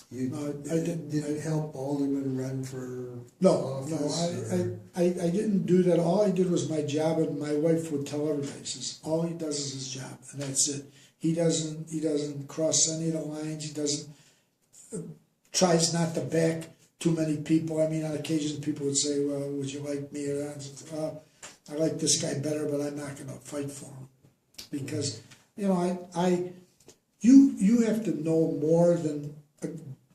You I didn't. didn't help Alderman run for No, office? I didn't do that. All I did was my job, and my wife would tell everybody, says, all he does is his job, and that's it. He doesn't cross any of the lines. He doesn't, tries not to back too many people. I mean, on occasion people would say, well, would you like me or that? I like this guy better, but I'm not going to fight for him. Because, you know, you have to know more than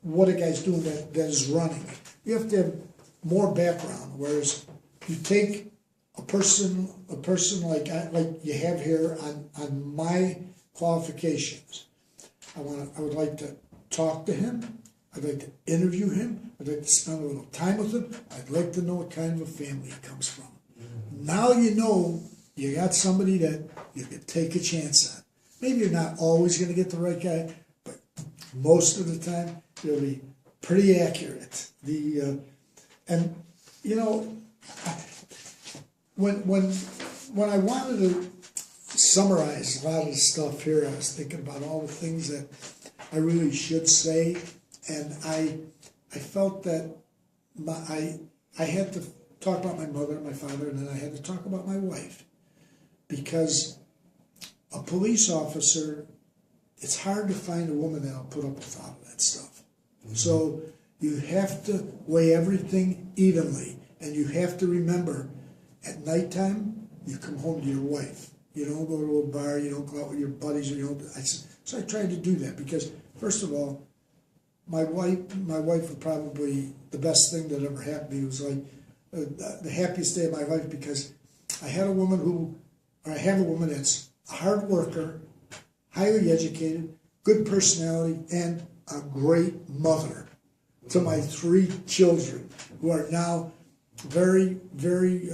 what a guy's doing that is running. You have to have more background, whereas you take a person like you have here on my qualifications. I would like to talk to him. I'd like to interview him. I'd like to spend a little time with him. I'd like to know what kind of a family he comes from. Now you know you got somebody that you can take a chance on. Maybe you're not always going to get the right guy, but most of the time you'll be pretty accurate. And you know, when I wanted to summarize a lot of the stuff here, I was thinking about all the things that I really should say, and I felt that I had to talk about my mother and my father, and then I had to talk about my wife, because a police officer, it's hard to find a woman that'll put up with all of that stuff. Mm-hmm. So you have to weigh everything evenly, and you have to remember, at nighttime, you come home to your wife. You don't go to a bar, you don't go out with your buddies, so I tried to do that, because first of all, my wife was probably the best thing that ever happened to me. It was like the happiest day of my life, because I have a woman that's a hard worker, highly educated, good personality, and a great mother to my 3 children, who are now very, very,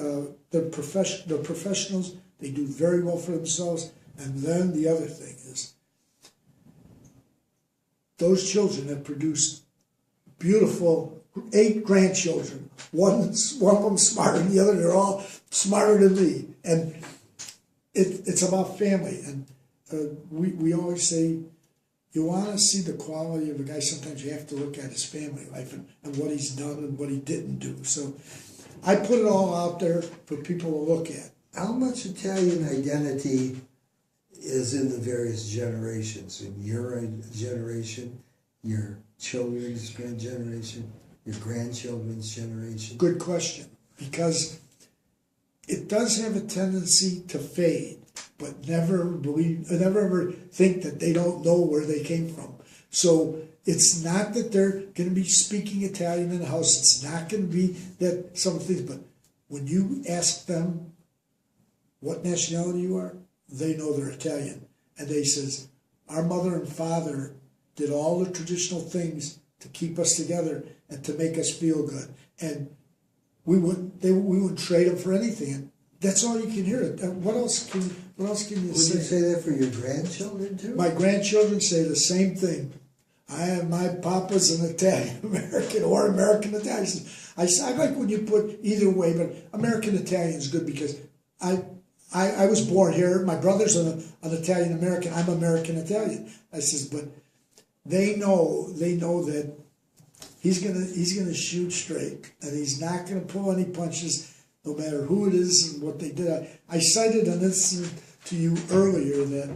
they're professionals. They do very well for themselves. And then the other thing is, those children have produced beautiful 8 grandchildren. One of them smarter than the other. They're all smarter than me. And it's about family. And we always say, you want to see the quality of a guy, sometimes you have to look at his family life and what he's done and what he didn't do. So I put it all out there for people to look at. How much Italian identity is in the various generations? In your generation, your children's generation, your grandchildren's generation? Good question, because it does have a tendency to fade, but never ever think that they don't know where they came from. So it's not that they're going to be speaking Italian in the house. It's not going to be that some things, but when you ask them what nationality you are, they know they're Italian. And they says, our mother and father did all the traditional things to keep us together and to make us feel good. And we wouldn't trade them for anything. And that's all you can hear. What else can you say? Would you say that for your grandchildren too? My grandchildren say the same thing. My papa's an Italian American or American Italian. I like when you put either way, but American Italian is good, because I was born here. My brother's an Italian American. I'm American Italian. I says, but they know that he's gonna shoot straight, and he's not gonna pull any punches, no matter who it is and what they did. I cited an incident to you earlier that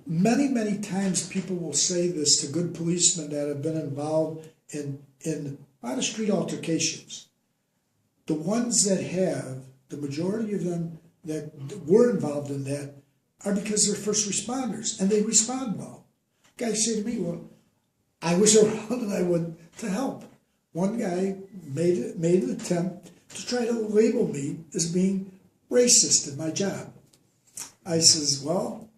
many times people will say this to good policemen that have been involved in a lot of street altercations. The ones that have, the majority of them that were involved in that, are because they're first responders, and they respond well. Guys say to me, well, I was around and I went to help. One guy made an attempt to try to label me as being racist in my job. I says, well,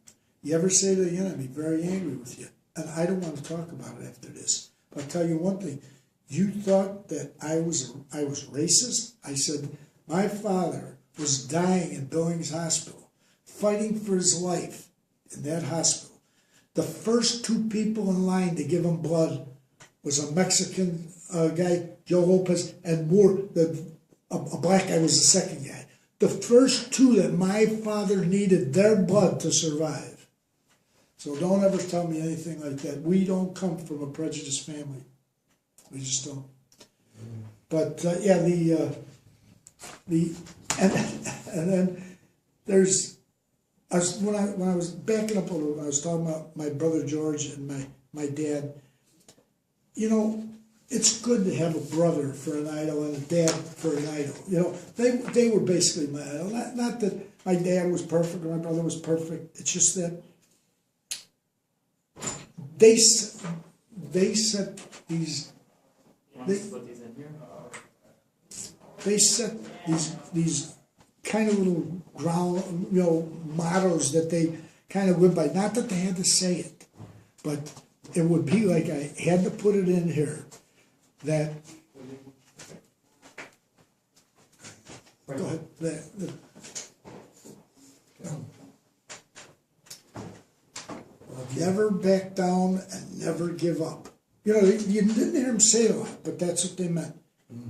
you ever say that again, I'd be very angry with you. And I don't want to talk about it after this. But I'll tell you one thing. You thought that I was racist? I said, my father was dying in Billings Hospital, fighting for his life in that hospital. The first 2 people in line to give him blood was a Mexican guy, Joe Lopez, and a black guy was the second guy. The first 2 that my father needed their blood to survive. So don't ever tell me anything like that. We don't come from a prejudiced family. We just don't. But yeah, and then there's when I was backing up a little, I was talking about my brother George and my dad. You know, it's good to have a brother for an idol and a dad for an idol. You know, they were basically my idol. Not that my dad was perfect or my brother was perfect. It's just that they set these. They set these kind of little ground, you know, mottos that they kind of live by. Not that they had to say it, but it would be like I had to put it in here that. Go ahead. Never back down and never give up. You know, you didn't hear them say it a lot, but that's what they meant.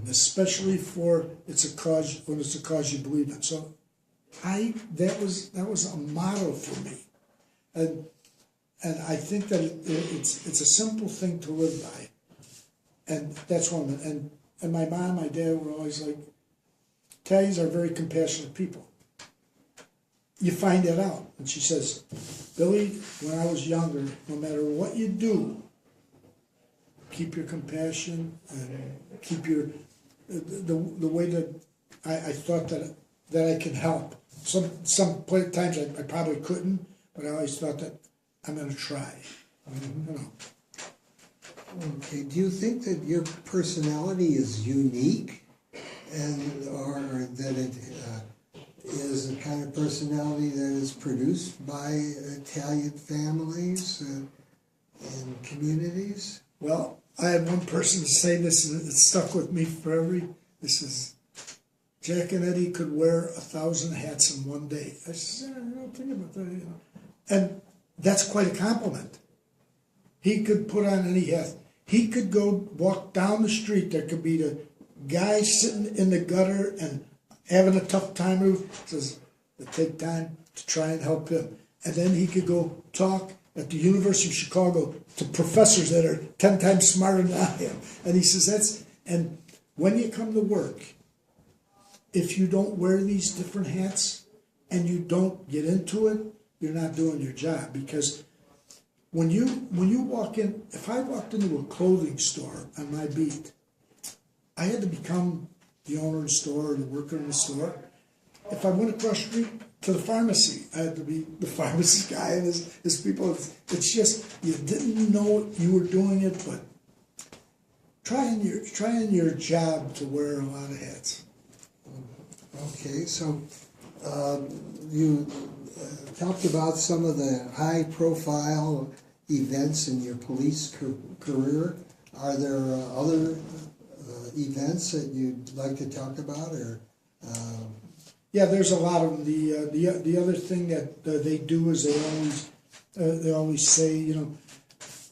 Especially for it's a cause when it's a cause you believe in. So that was a model for me, and I think that it's a simple thing to live by, and that's one. And my mom, my dad were always like, Italians are very compassionate people. You find that out, and she says, Billy, when I was younger, no matter what you do, keep your compassion and keep your the way that I thought that I can help. Some times I probably couldn't, but I always thought that I'm going to try. You know. Okay. Do you think that your personality is unique, or that it is a kind of personality that is produced by Italian families and communities? Well, I had one person say this, and it stuck with me forever. This is, Jack and Eddie could wear 1,000 hats in one day. I said, I don't think about that, you know. And that's quite a compliment. He could put on any hat. He could go walk down the street. There could be the guy sitting in the gutter and having a tough time. He says, it take time to try and help him. And then he could go talk at the University of Chicago to professors that are 10 times smarter than I am. And he says, and when you come to work, if you don't wear these different hats and you don't get into it, you're not doing your job. Because when you walk in, if I walked into a clothing store on my beat, I had to become the owner of the store or the worker in the store. If I went across the street to the pharmacy, I had to be the pharmacist guy and his people. It's just, you didn't know you were doing it, but trying your job to wear a lot of hats. Okay, so you talked about some of the high-profile events in your police career. Are there other events that you'd like to talk about, or? Yeah, there's a lot of them. The other thing that they do is they always say, you know,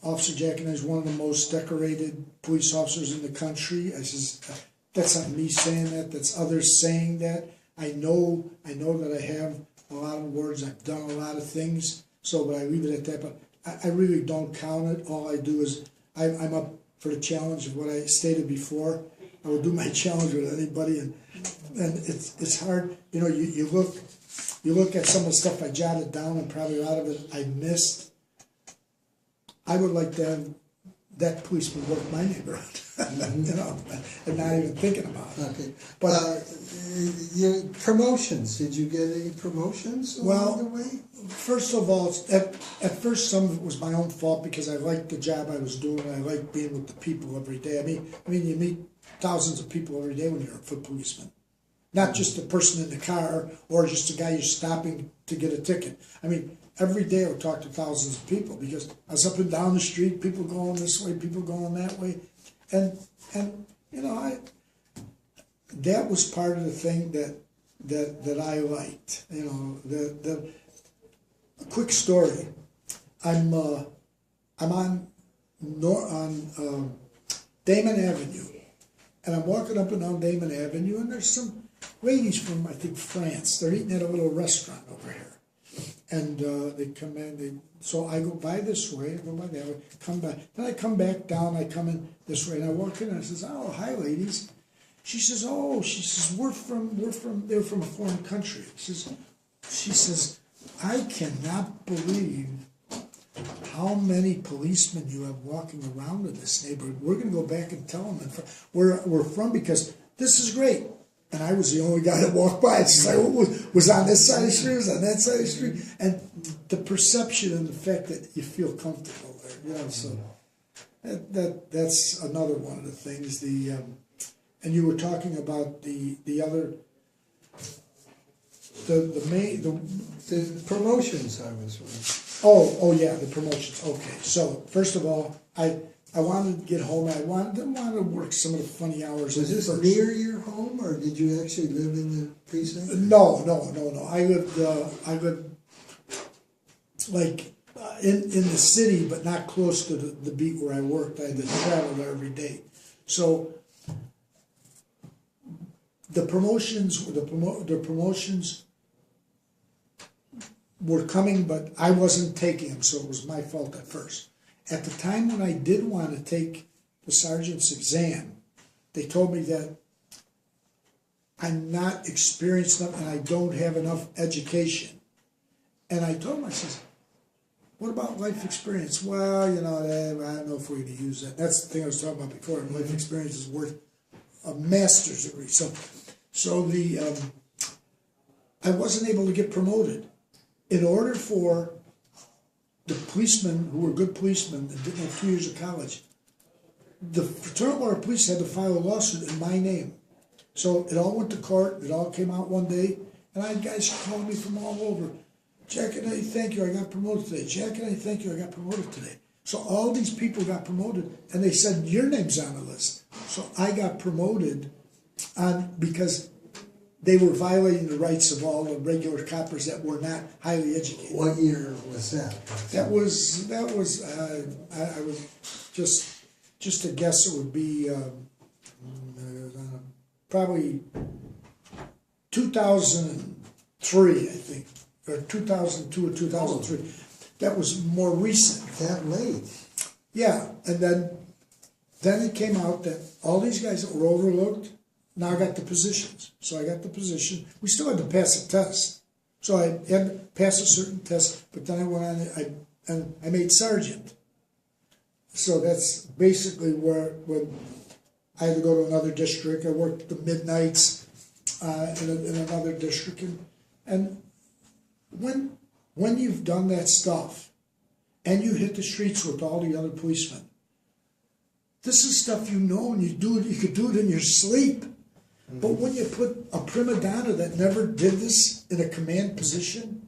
Officer Jack and I is one of the most decorated police officers in the country. I says, that's not me saying that. That's others saying that. I know that I have a lot of awards. I've done a lot of things. So, but I leave it at that. But I really don't count it. All I do is I'm up for the challenge of what I stated before. I will do my challenge with anybody, and it's hard. You know, you look at some of the stuff I jotted down, and probably a lot of it I missed. I would like to have that policeman work my neighborhood, you know, and not even thinking about it. Okay, But your promotions. Did you get any promotions along the way? First of all, at first some of it was my own fault because I liked the job I was doing. I liked being with the people every day. I mean, you meet thousands of people every day when you're a foot policeman. Not just the person in the car or just the guy you're stopping to get a ticket. I mean, every day I would talk to thousands of people because I was up and down the street, people going this way, people going that way. And you know, that was part of the thing that I liked. You know, a quick story. I'm on Damon Avenue, and I'm walking up and down Damon Avenue, and there's some ladies from, I think, France. They're eating at a little restaurant over here. and they come in. So I go by this way, I go by that way, come back. Then I come back down. I come in this way, and I walk in, and I says, "Oh, hi, ladies." She says, "Oh," she says, they're from a foreign country." She says, "I cannot believe how many policemen you have walking around in this neighborhood. We're going to go back and tell them where we're from, because this is great." And I was the only guy that walked by. It's like, was on this side of the street, was on that side of the street. And the perception and the fact that you feel comfortable there, you know, so that's another one of the things. And you were talking about the other, the promotions I was with. Oh yeah, the promotions. Okay, so first of all, I wanted to get home. Didn't want to work some of the funny hours. Was this near your home, or did you actually live in the precinct? No. I lived like in the city, but not close to the beat where I worked. I had to travel there every day. So the promotions were coming, but I wasn't taking them, so it was my fault at first. At the time when I did want to take the sergeant's exam, they told me that I'm not experienced enough and I don't have enough education. And I told them, I says, "What about life experience?" "Well, you know, I don't know if we're going to use that." That's the thing I was talking about before. Life experience is worth a master's degree. So I wasn't able to get promoted. In order for the policemen who were good policemen and didn't have 2 years of college, the Fraternal Order of Police had to file a lawsuit in my name. So it all went to court. It all came out one day, and I had guys calling me from all over. "Jack and I thank you, I got promoted today. Jack and I thank you, I got promoted today." So all these people got promoted, and they said, "Your name's on the list." So I got promoted because they were violating the rights of all the regular coppers that were not highly educated. What year was that? That was I was just to guess, it would be probably 2003, I think, or 2002 or 2003. That was more recent. That late? Yeah, and then it came out that all these guys that were overlooked now got the positions. So I got the position. We still had to pass a test. So I had to pass a certain test, but then I went on and I made sergeant. So that's basically when I had to go to another district. I worked the midnights in another district. And when you've done that stuff and you hit the streets with all the other policemen, this is stuff you know, and you could do it in your sleep. But when you put a prima donna that never did this in a command position,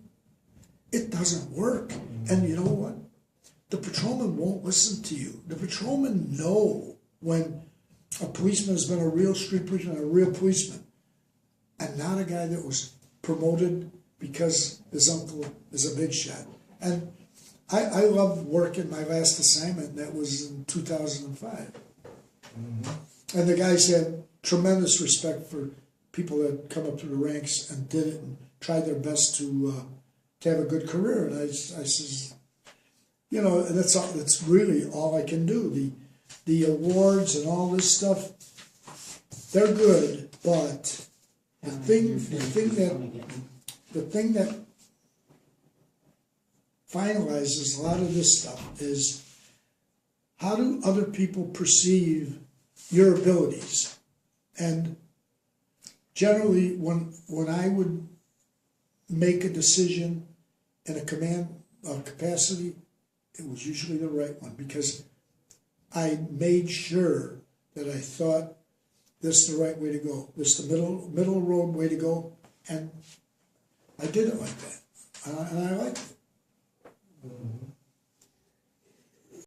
it doesn't work. And you know what? The patrolman won't listen to you. The patrolmen know when a policeman has been a real street policeman, a real policeman, and not a guy that was promoted because his uncle is a big shot. And I loved working my last assignment. That was in 2005. And the guys had tremendous respect for people that come up through the ranks and did it and tried their best to have a good career. And I says, you know, that's really all I can do. The awards and all this stuff, they're good, but the thing that finalizes a lot of this stuff is, how do other people perceive your abilities? And generally, when I would make a decision in a command capacity, it was usually the right one, because I made sure that I thought this is the right way to go, this is the middle road way to go, and I did it like that, and I liked it.